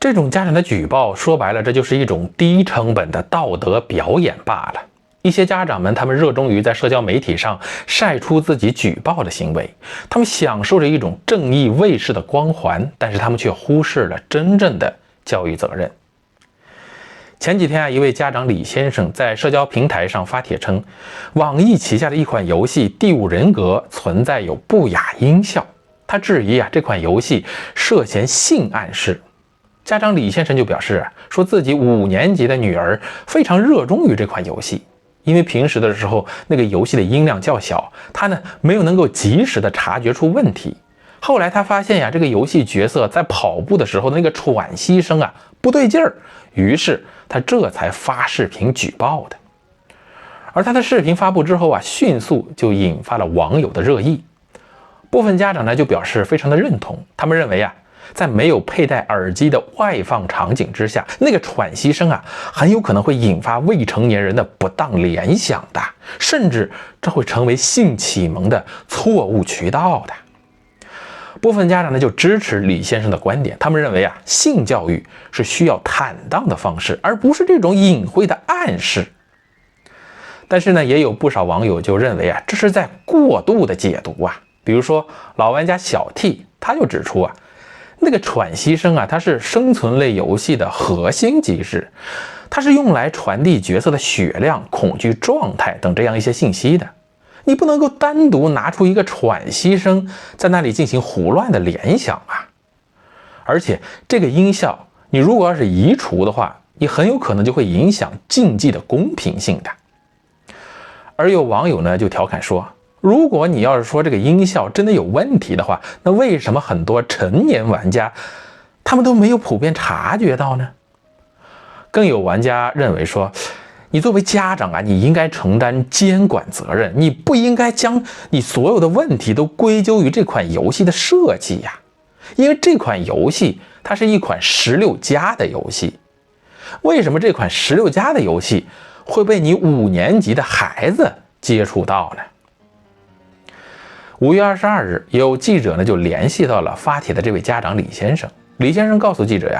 这种家长的举报，说白了，这就是一种低成本的道德表演罢了。一些家长们，他们热衷于在社交媒体上晒出自己举报的行为，他们享受着一种正义卫士的光环，但是他们却忽视了真正的教育责任。前几天一位家长李先生在社交平台上发帖称，网易旗下的一款游戏《第五人格》存在有不雅音效，他质疑这款游戏涉嫌性暗示。家长李先生就表示说自己5年级的女儿非常热衷于这款游戏，因为平时的时候那个游戏的音量较小，他呢没有能够及时的察觉出问题。后来他发现这个游戏角色在跑步的时候的那个喘息声不对劲儿，于是他这才发视频举报的。而他的视频发布之后迅速就引发了网友的热议。部分家长呢就表示非常的认同，他们认为在没有佩戴耳机的外放场景之下，那个喘息声很有可能会引发未成年人的不当联想的，甚至这会成为性启蒙的错误渠道的。部分家长呢就支持李先生的观点，他们认为性教育是需要坦荡的方式，而不是这种隐晦的暗示。但是呢，也有不少网友就认为这是在过度的解读比如说老玩家小 T 他就指出那个喘息声它是生存类游戏的核心机制，它是用来传递角色的血量、恐惧状态等这样一些信息的。你不能够单独拿出一个喘息声在那里进行胡乱的联想而且这个音效你如果要是移除的话，你很有可能就会影响竞技的公平性的。而有网友呢就调侃说，如果你要是说这个音效真的有问题的话，那为什么很多成年玩家他们都没有普遍察觉到呢？更有玩家认为说，你作为家长你应该承担监管责任，你不应该将你所有的问题都归咎于这款游戏的设计因为这款游戏它是一款16+的游戏，为什么这款16+的游戏会被你5年级的孩子接触到呢？5月22日，有记者呢就联系到了发帖的这位家长李先生。李先生告诉记者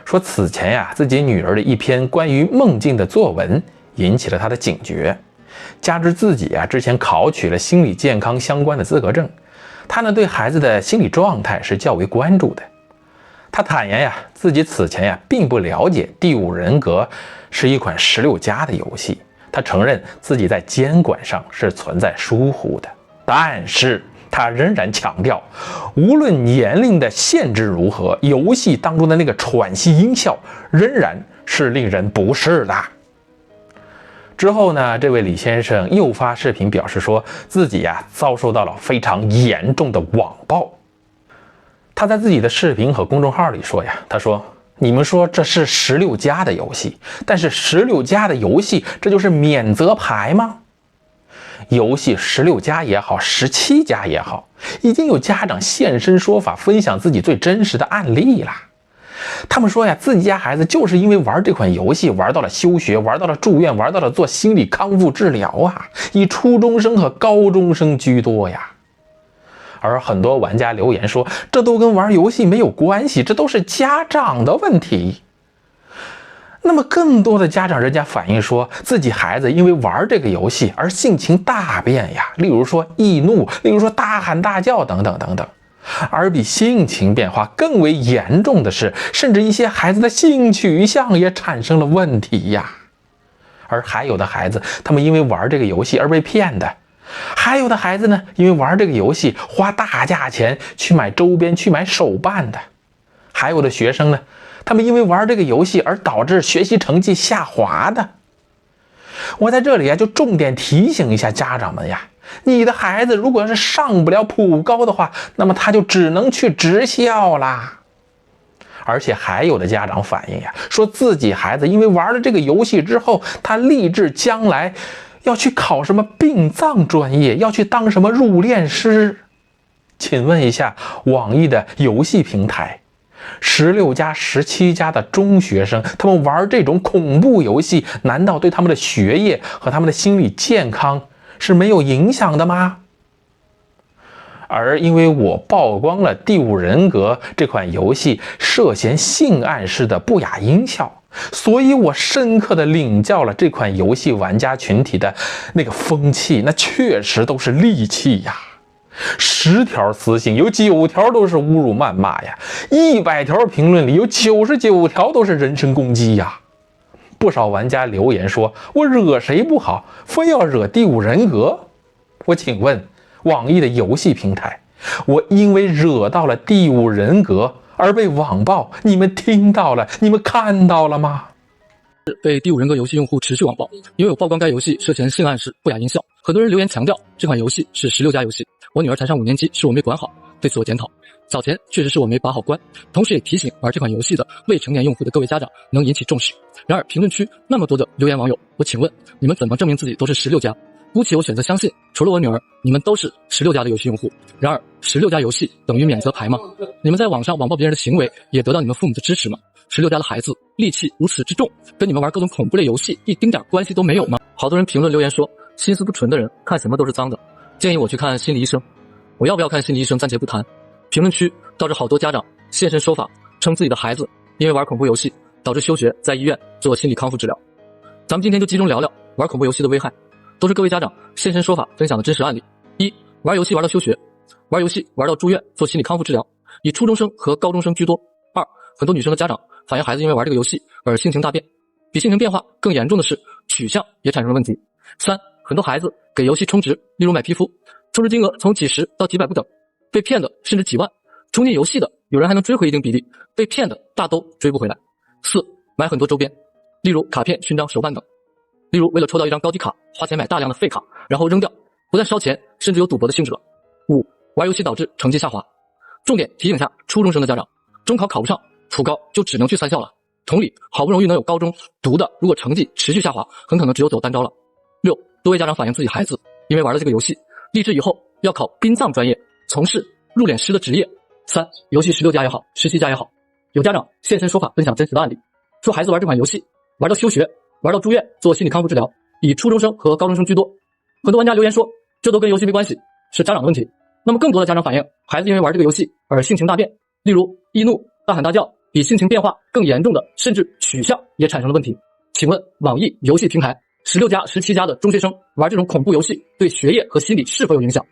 说此前自己女儿的一篇关于梦境的作文引起了他的警觉，加之自己之前考取了心理健康相关的资格证，他呢对孩子的心理状态是较为关注的。他坦言自己此前并不了解《第五人格》是一款16+的游戏，他承认自己在监管上是存在疏忽的，但是他仍然强调，无论年龄的限制如何，游戏当中的那个喘息音效仍然是令人不适的。之后呢，这位李先生又发视频表示说自己遭受到了非常严重的网暴。他在自己的视频和公众号里说他说，你们说这是16+的游戏，但是16+的游戏这就是免责牌吗？游戏16+也好，17+也好，已经有家长现身说法，分享自己最真实的案例了。他们说自己家孩子就是因为玩这款游戏玩到了休学，玩到了住院，玩到了做心理康复治疗以初中生和高中生居多而很多玩家留言说，这都跟玩游戏没有关系，这都是家长的问题。那么更多的家长人家反映说，自己孩子因为玩这个游戏而性情大变例如说易怒，例如说大喊大叫等等等等。而比性情变化更为严重的是，甚至一些孩子的性取向也产生了问题而还有的孩子他们因为玩这个游戏而被骗的，还有的孩子呢因为玩这个游戏花大价钱去买周边，去买手办的，还有的学生呢他们因为玩这个游戏而导致学习成绩下滑的。我在这里就重点提醒一下家长们你的孩子如果是上不了普高的话，那么他就只能去职校啦。而且还有的家长反映说自己孩子因为玩了这个游戏之后，他立志将来要去考什么殡葬专业，要去当什么入殓师。请问一下网易的游戏平台，16+、17+的中学生，他们玩这种恐怖游戏，难道对他们的学业和他们的心理健康是没有影响的吗？而因为我曝光了《第五人格》这款游戏涉嫌性暗示的不雅音效，所以我深刻地领教了这款游戏玩家群体的那个风气，那确实都是戾气呀。10条私信有9条都是侮辱谩骂呀，100条评论里有99条都是人身攻击呀。不少玩家留言说，我惹谁不好，非要惹第五人格？我请问网易的游戏平台，我因为惹到了第五人格而被网暴，你们听到了，你们看到了吗？被第五人格游戏用户持续网暴，因为我曝光该游戏涉嫌性暗示、不雅音效。很多人留言强调这款游戏是16+游戏，我女儿才上5年级，是我没管好，对此我检讨。早前确实是我没把好关，同时也提醒玩这款游戏的未成年用户的各位家长能引起重视。然而评论区那么多的留言网友，我请问你们怎么证明自己都是16+？姑且我选择相信，除了我女儿，你们都是16+的游戏用户。然而16+游戏等于免责牌吗？你们在网上网暴别人的行为也得到你们父母的支持吗？16+的孩子戾气如此之重，跟你们玩各种恐怖类游戏一丁点关系都没有吗？好多人评论留言说，心思不纯的人看什么都是脏的，建议我去看心理医生。我要不要看心理医生暂且不谈，评论区倒是好多家长现身说法，称自己的孩子因为玩恐怖游戏导致休学，在医院做心理康复治疗。咱们今天就集中聊聊玩恐怖游戏的危害，都是各位家长现身说法分享的真实案例。1. 玩游戏玩到休学，玩游戏玩到住院做心理康复治疗，以初中生和高中生居多。2. 很多女生的家长反映孩子因为玩这个游戏而性情大变，比性情变化更严重的是取向也产生了问题。3. 很多孩子给游戏充值，例如买皮肤，充值金额从几十到几百不等，被骗的甚至几万。充进游戏的有人还能追回一定比例，被骗的大都追不回来。4. 买很多周边，例如卡片、勋章、手办等，例如为了抽到一张高级卡，花钱买大量的废卡，然后扔掉，不但烧钱，甚至有赌博的性质了。5. 玩游戏导致成绩下滑。重点提醒下初中生的家长，中考考不上，普高就只能去3校了。同理，好不容易能有高中读的，如果成绩持续下滑，很可能只有走单招了。6. 多位家长反映自己孩子因为玩了这个游戏，立志以后要考殡葬专业，从事入殓师的职业。3. 游戏16+也好，17+也好，有家长现身说法分享真实的案例，说孩子玩这款游戏玩到休学，玩到住院做心理康复治疗，以初中生和高中生居多。很多玩家留言说，这都跟游戏没关系，是家长的问题。那么更多的家长反映，孩子因为玩这个游戏而性情大变，例如易怒、大喊大叫，比性情变化更严重的，甚至取向也产生了问题。请问网易游戏平台16+、17+的中学生玩这种恐怖游戏对学业和心理是否有影响？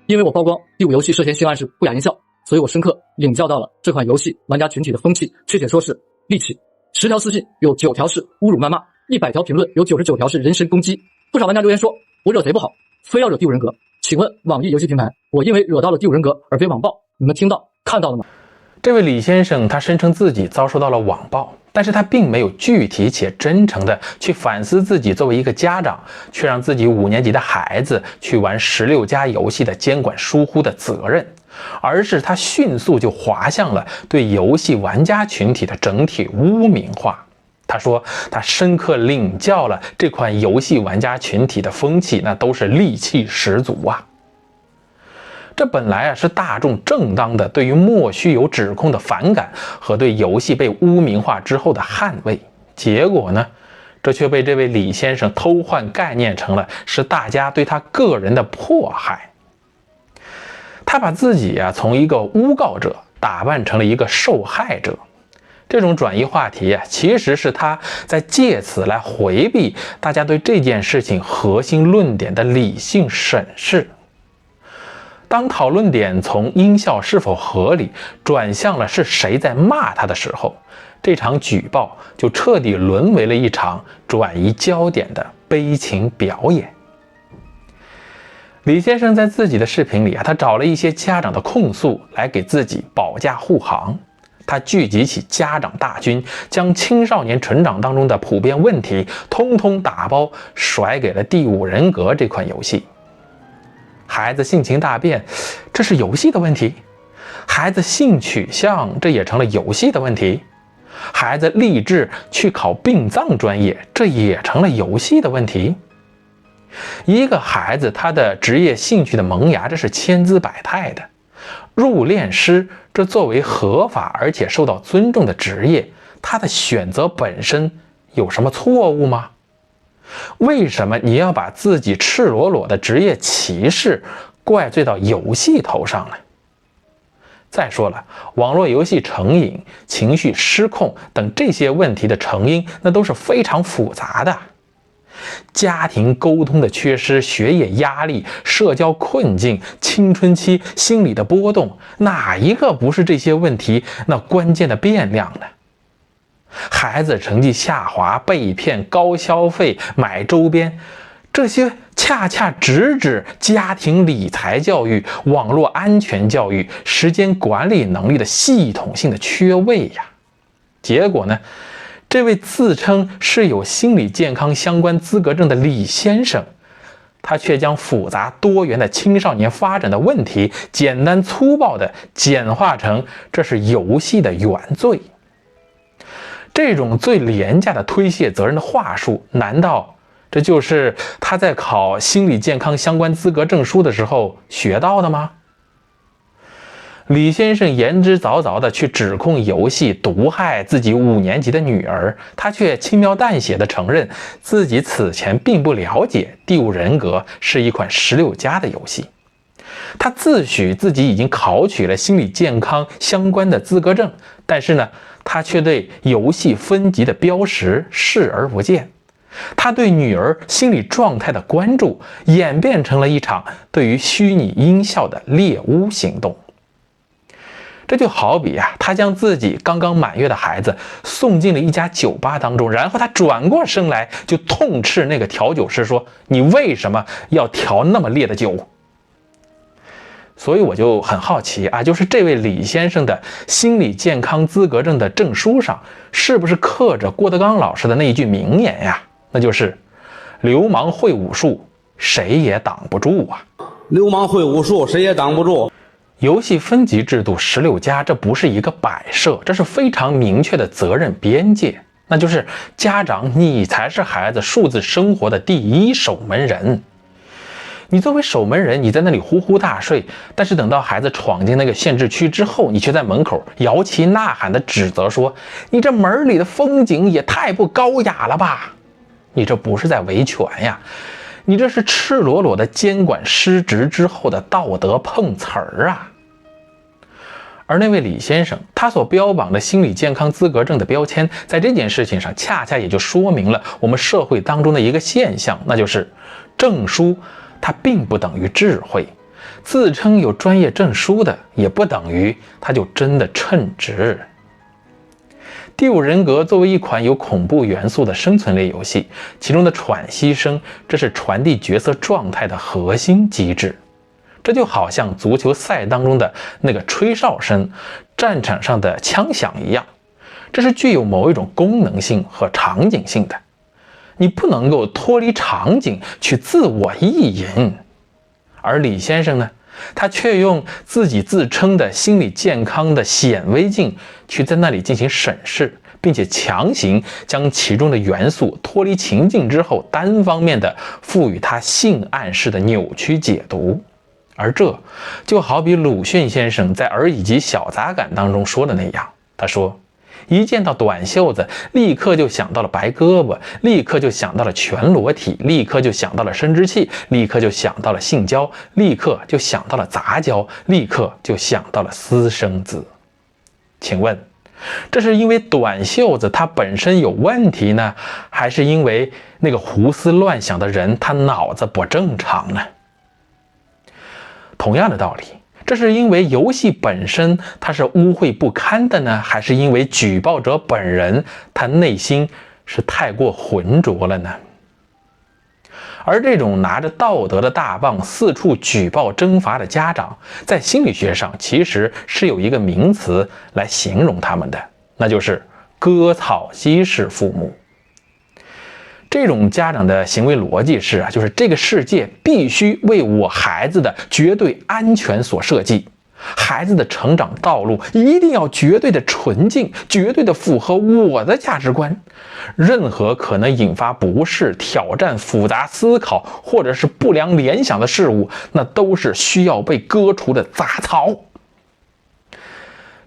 因为我曝光第5游戏涉嫌性暗示、不雅音效，所以我深刻领教到了这款游戏玩家群体的风气，确切说是戾气。10条私信有9条是侮辱谩骂，100条评论有99条是人身攻击。不少玩家留言说，我惹谁不好，非要惹第五人格。请问网易游戏平台，我因为惹到了第五人格而被网暴，你们听到看到了吗？这位李先生他声称自己遭受到了网暴，但是他并没有具体且真诚的去反思自己作为一个家长，却让自己5年级的孩子去玩16+游戏的监管疏忽的责任，而是他迅速就滑向了对游戏玩家群体的整体污名化。他说他深刻领教了这款游戏玩家群体的风气，那都是戾气十足啊。这本来是大众正当的对于莫须有指控的反感和对游戏被污名化之后的捍卫，结果呢，这却被这位李先生偷换概念成了是大家对他个人的迫害。他把自己从一个诬告者打扮成了一个受害者，这种转移话题其实是他在借此来回避大家对这件事情核心论点的理性审视。当讨论点从音效是否合理转向了是谁在骂他的时候，这场举报就彻底沦为了一场转移焦点的悲情表演。李先生在自己的视频里他找了一些家长的控诉来给自己保驾护航。他聚集起家长大军，将青少年成长当中的普遍问题通通打包甩给了《第五人格》这款游戏。孩子性情大变，这是游戏的问题；孩子性取向，这也成了游戏的问题；孩子立志去考殡葬专业，这也成了游戏的问题。一个孩子他的职业兴趣的萌芽，这是千姿百态的。入殓师这作为合法而且受到尊重的职业，他的选择本身有什么错误吗？为什么你要把自己赤裸裸的职业歧视怪罪到游戏头上呢？再说了，网络游戏成瘾、情绪失控等这些问题的成因，那都是非常复杂的。家庭沟通的缺失、学业压力、社交困境、青春期心理的波动，哪一个不是这些问题那关键的变量呢？孩子成绩下滑、被骗、高消费、买周边，这些恰恰直指家庭理财教育、网络安全教育、时间管理能力的系统性的缺位呀。结果呢，这位自称是有心理健康相关资格证的李先生，他却将复杂多元的青少年发展的问题简单粗暴地简化成这是游戏的原罪。这种最廉价的推卸责任的话术，难道这就是他在考心理健康相关资格证书的时候学到的吗？李先生言之凿凿地去指控游戏毒害自己5年级的女儿，他却轻描淡写地承认自己此前并不了解《第五人格》是一款16+的游戏。他自诩自己已经考取了心理健康相关的资格证，但是呢，他却对游戏分级的标识视而不见。他对女儿心理状态的关注演变成了一场对于虚拟音效的猎巫行动。这就好比他将自己刚刚满月的孩子送进了一家酒吧当中，然后他转过身来就痛斥那个调酒师说：“你为什么要调那么烈的酒？”所以我就很好奇就是这位李先生的心理健康资格证的证书上，是不是刻着郭德纲老师的那一句名言呀？那就是“流氓会武术，谁也挡不住啊！”流氓会武术，谁也挡不住。游戏分级制度16+，这不是一个摆设，这是非常明确的责任边界，那就是家长你才是孩子数字生活的第一守门人。你作为守门人，你在那里呼呼大睡，但是等到孩子闯进那个限制区之后，你却在门口摇旗呐喊的指责说：“你这门里的风景也太不高雅了吧！”你这不是在维权呀，你这是赤裸裸的监管失职之后的道德碰瓷儿啊！而那位李先生，他所标榜的心理健康资格证的标签，在这件事情上恰恰也就说明了我们社会当中的一个现象，那就是证书它并不等于智慧，自称有专业证书的也不等于他就真的称职。第五人格作为一款有恐怖元素的生存类游戏，其中的喘息声，这是传递角色状态的核心机制。这就好像足球赛当中的那个吹哨声，战场上的枪响一样，这是具有某一种功能性和场景性的。你不能够脱离场景去自我意淫。而李先生呢，他却用自己自称的心理健康的显微镜去在那里进行审视，并且强行将其中的元素脱离情境之后，单方面的赋予它性暗示的扭曲解读。而这就好比鲁迅先生在《而已及小杂感》当中说的那样，他说：“一见到短袖子，立刻就想到了白胳膊，立刻就想到了全裸体，立刻就想到了生殖器，立刻就想到了性交，立刻就想到了杂交，立刻就想到了私生子。”请问，这是因为短袖子它本身有问题呢，还是因为那个胡思乱想的人他脑子不正常呢？同样的道理，这是因为游戏本身它是污秽不堪的呢，还是因为举报者本人他内心是太过浑浊了呢？而这种拿着道德的大棒四处举报征伐的家长，在心理学上其实是有一个名词来形容他们的，那就是割草机式父母。这种家长的行为逻辑是就是这个世界必须为我孩子的绝对安全所设计，孩子的成长道路一定要绝对的纯净，绝对的符合我的价值观。任何可能引发不适、挑战复杂思考或者是不良联想的事物，那都是需要被割除的杂草。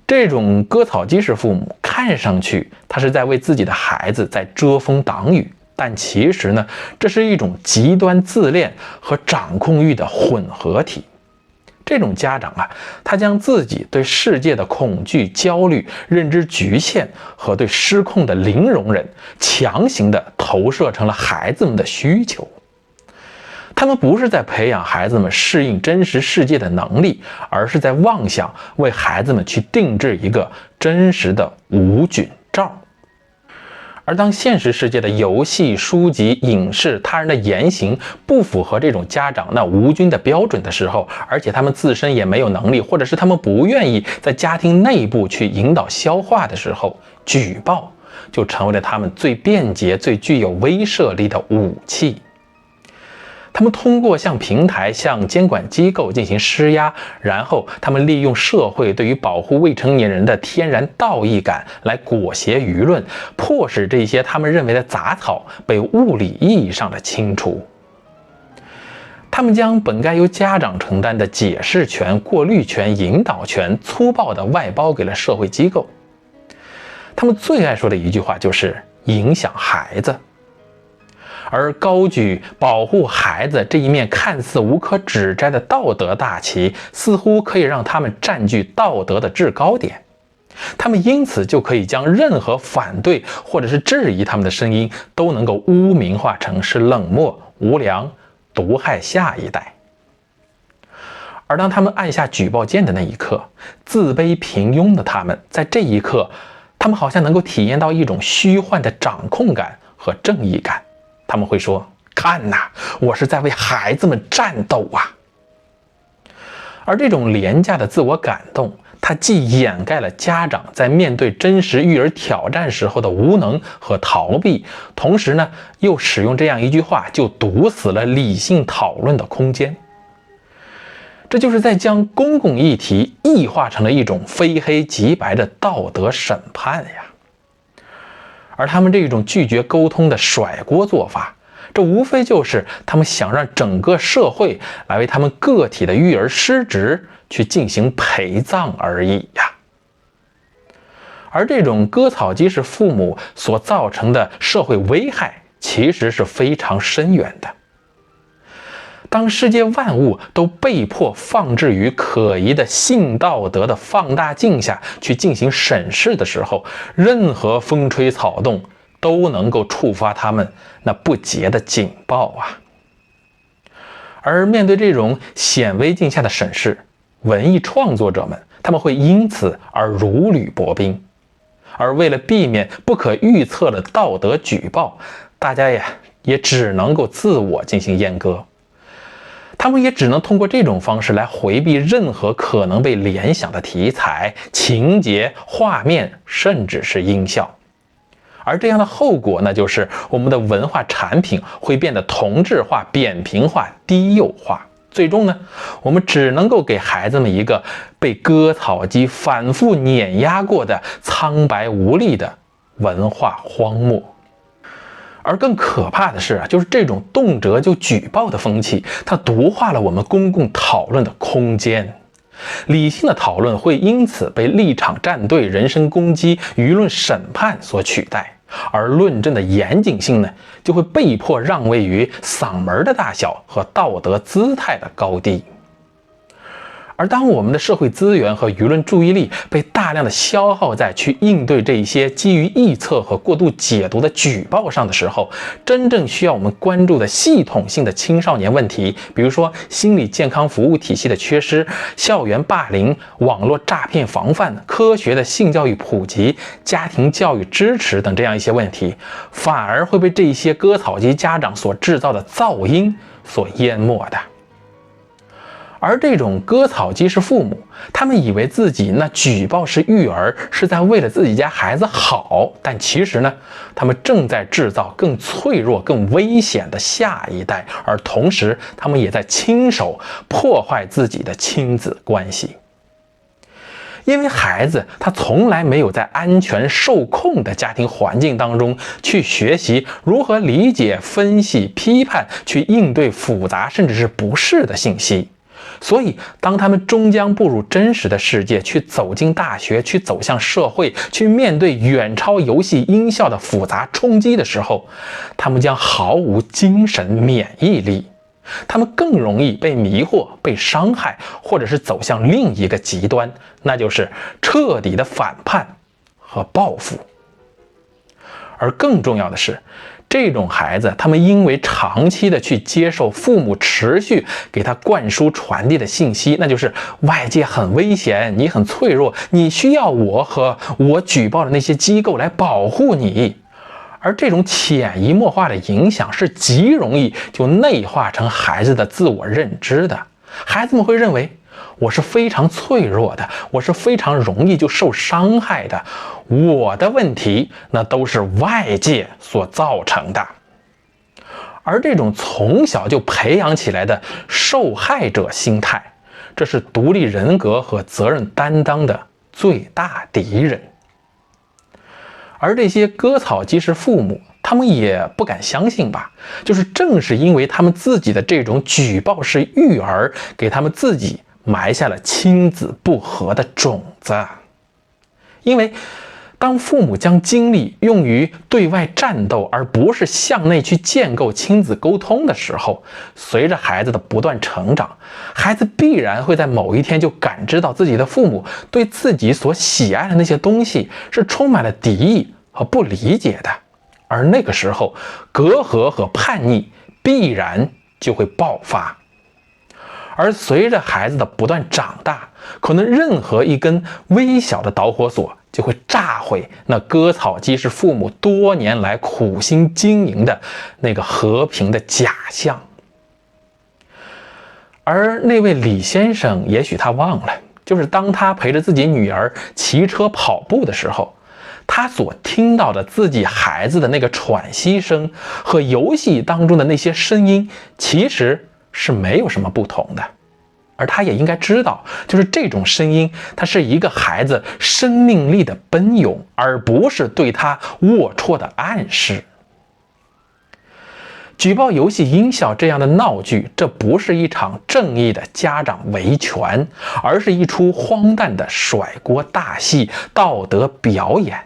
这种割草机式父母看上去他是在为自己的孩子在遮风挡雨，但其实呢，这是一种极端自恋和掌控欲的混合体。这种家长啊，他将自己对世界的恐惧、焦虑、认知局限和对失控的零容忍，强行的投射成了孩子们的需求。他们不是在培养孩子们适应真实世界的能力，而是在妄想为孩子们去定制一个真实的无菌罩。而当现实世界的游戏、书籍、影视、他人的言行不符合这种家长那无菌的标准的时候，而且他们自身也没有能力，或者是他们不愿意在家庭内部去引导消化的时候，举报就成为了他们最便捷、最具有威慑力的武器。他们通过向平台、向监管机构进行施压，然后他们利用社会对于保护未成年人的天然道义感来裹挟舆论，迫使这些他们认为的杂草被物理意义上的清除。他们将本该由家长承担的解释权、过滤权、引导权粗暴地外包给了社会机构。他们最爱说的一句话就是影响孩子。而高举保护孩子这一面看似无可指摘的道德大旗，似乎可以让他们占据道德的制高点。他们因此就可以将任何反对或者是质疑他们的声音都能够污名化成是冷漠、无良、毒害下一代。而当他们按下举报键的那一刻，自卑平庸的他们在这一刻，他们好像能够体验到一种虚幻的掌控感和正义感。他们会说，看呐，我是在为孩子们战斗啊。而这种廉价的自我感动，它既掩盖了家长在面对真实育儿挑战时候的无能和逃避，同时呢，又使用这样一句话就堵死了理性讨论的空间。这就是在将公共议题异化成了一种非黑即白的道德审判呀。而他们这种拒绝沟通的甩锅做法，这无非就是他们想让整个社会来为他们个体的育儿失职去进行陪葬而已呀。而这种割草机式父母所造成的社会危害，其实是非常深远的。当世界万物都被迫放置于可疑的性道德的放大镜下去进行审视的时候，任何风吹草动都能够触发他们那不洁的警报啊！而面对这种显微镜下的审视，文艺创作者们他们会因此而如履薄冰。而为了避免不可预测的道德举报，大家也只能够自我进行阉割。他们也只能通过这种方式来回避任何可能被联想的题材、情节、画面，甚至是音效。而这样的后果呢，就是我们的文化产品会变得同质化、扁平化、低幼化。最终呢，我们只能够给孩子们一个被割草机反复碾压过的苍白无力的文化荒漠。而更可怕的是就是这种动辄就举报的风气，它毒化了我们公共讨论的空间。理性的讨论会因此被立场站队、人身攻击、舆论审判所取代，而论证的严谨性呢，就会被迫让位于嗓门的大小和道德姿态的高低。而当我们的社会资源和舆论注意力被大量的消耗在去应对这些基于臆测和过度解读的举报上的时候，真正需要我们关注的系统性的青少年问题，比如说心理健康服务体系的缺失、校园霸凌、网络诈骗防范、科学的性教育普及、家庭教育支持等这样一些问题，反而会被这些割草机家长所制造的噪音所淹没的。而这种割草机式父母，他们以为自己那举报式育儿是在为了自己家孩子好，但其实呢，他们正在制造更脆弱、更危险的下一代，而同时他们也在亲手破坏自己的亲子关系。因为孩子他从来没有在安全受控的家庭环境当中去学习如何理解、分析、批判，去应对复杂甚至是不适的信息。所以当他们终将步入真实的世界，去走进大学，去走向社会，去面对远超游戏音效的复杂冲击的时候，他们将毫无精神免疫力，他们更容易被迷惑、被伤害，或者是走向另一个极端，那就是彻底的反叛和报复。而更重要的是，这种孩子他们因为长期的去接受父母持续给他灌输传递的信息，那就是外界很危险，你很脆弱，你需要我和我举报的那些机构来保护你。而这种潜移默化的影响是极容易就内化成孩子的自我认知的。孩子们会认为我是非常脆弱的，我是非常容易就受伤害的，我的问题那都是外界所造成的。而这种从小就培养起来的受害者心态，这是独立人格和责任担当的最大敌人。而这些割草机式父母，他们也不敢相信吧，就是正是因为他们自己的这种举报式育儿，给他们自己埋下了亲子不和的种子。因为当父母将精力用于对外战斗，而不是向内去建构亲子沟通的时候，随着孩子的不断成长，孩子必然会在某一天就感知到自己的父母对自己所喜爱的那些东西是充满了敌意和不理解的，而那个时候隔阂和叛逆必然就会爆发。而随着孩子的不断长大，可能任何一根微小的导火索就会炸毁那割草机式父母多年来苦心经营的那个和平的假象。而那位李先生也许他忘了，就是当他陪着自己女儿骑车跑步的时候，他所听到的自己孩子的那个喘息声和游戏当中的那些声音其实是没有什么不同的。而他也应该知道，就是这种声音它是一个孩子生命力的奔涌，而不是对他龌龊的暗示。举报游戏音效这样的闹剧，这不是一场正义的家长维权，而是一出荒诞的甩锅大戏、道德表演。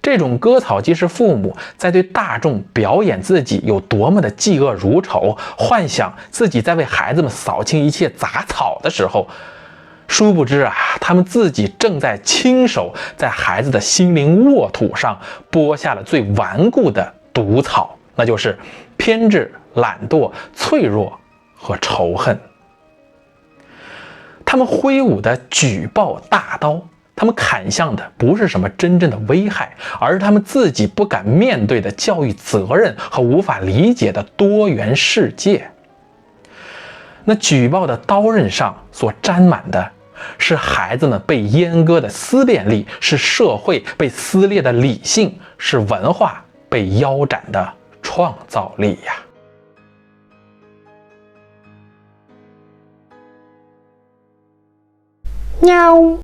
这种割草机式父母在对大众表演自己有多么的嫉恶如仇，幻想自己在为孩子们扫清一切杂草的时候，殊不知啊，他们自己正在亲手在孩子的心灵沃土上播下了最顽固的毒草，那就是偏执、懒惰、脆弱和仇恨。他们挥舞的举报大刀，他们砍向的不是什么真正的危害，而是他们自己不敢面对的教育责任和无法理解的多元世界。那举报的刀刃上所沾满的是孩子们被阉割的思辨力，是社会被撕裂的理性，是文化被腰斩的创造力呀。喵。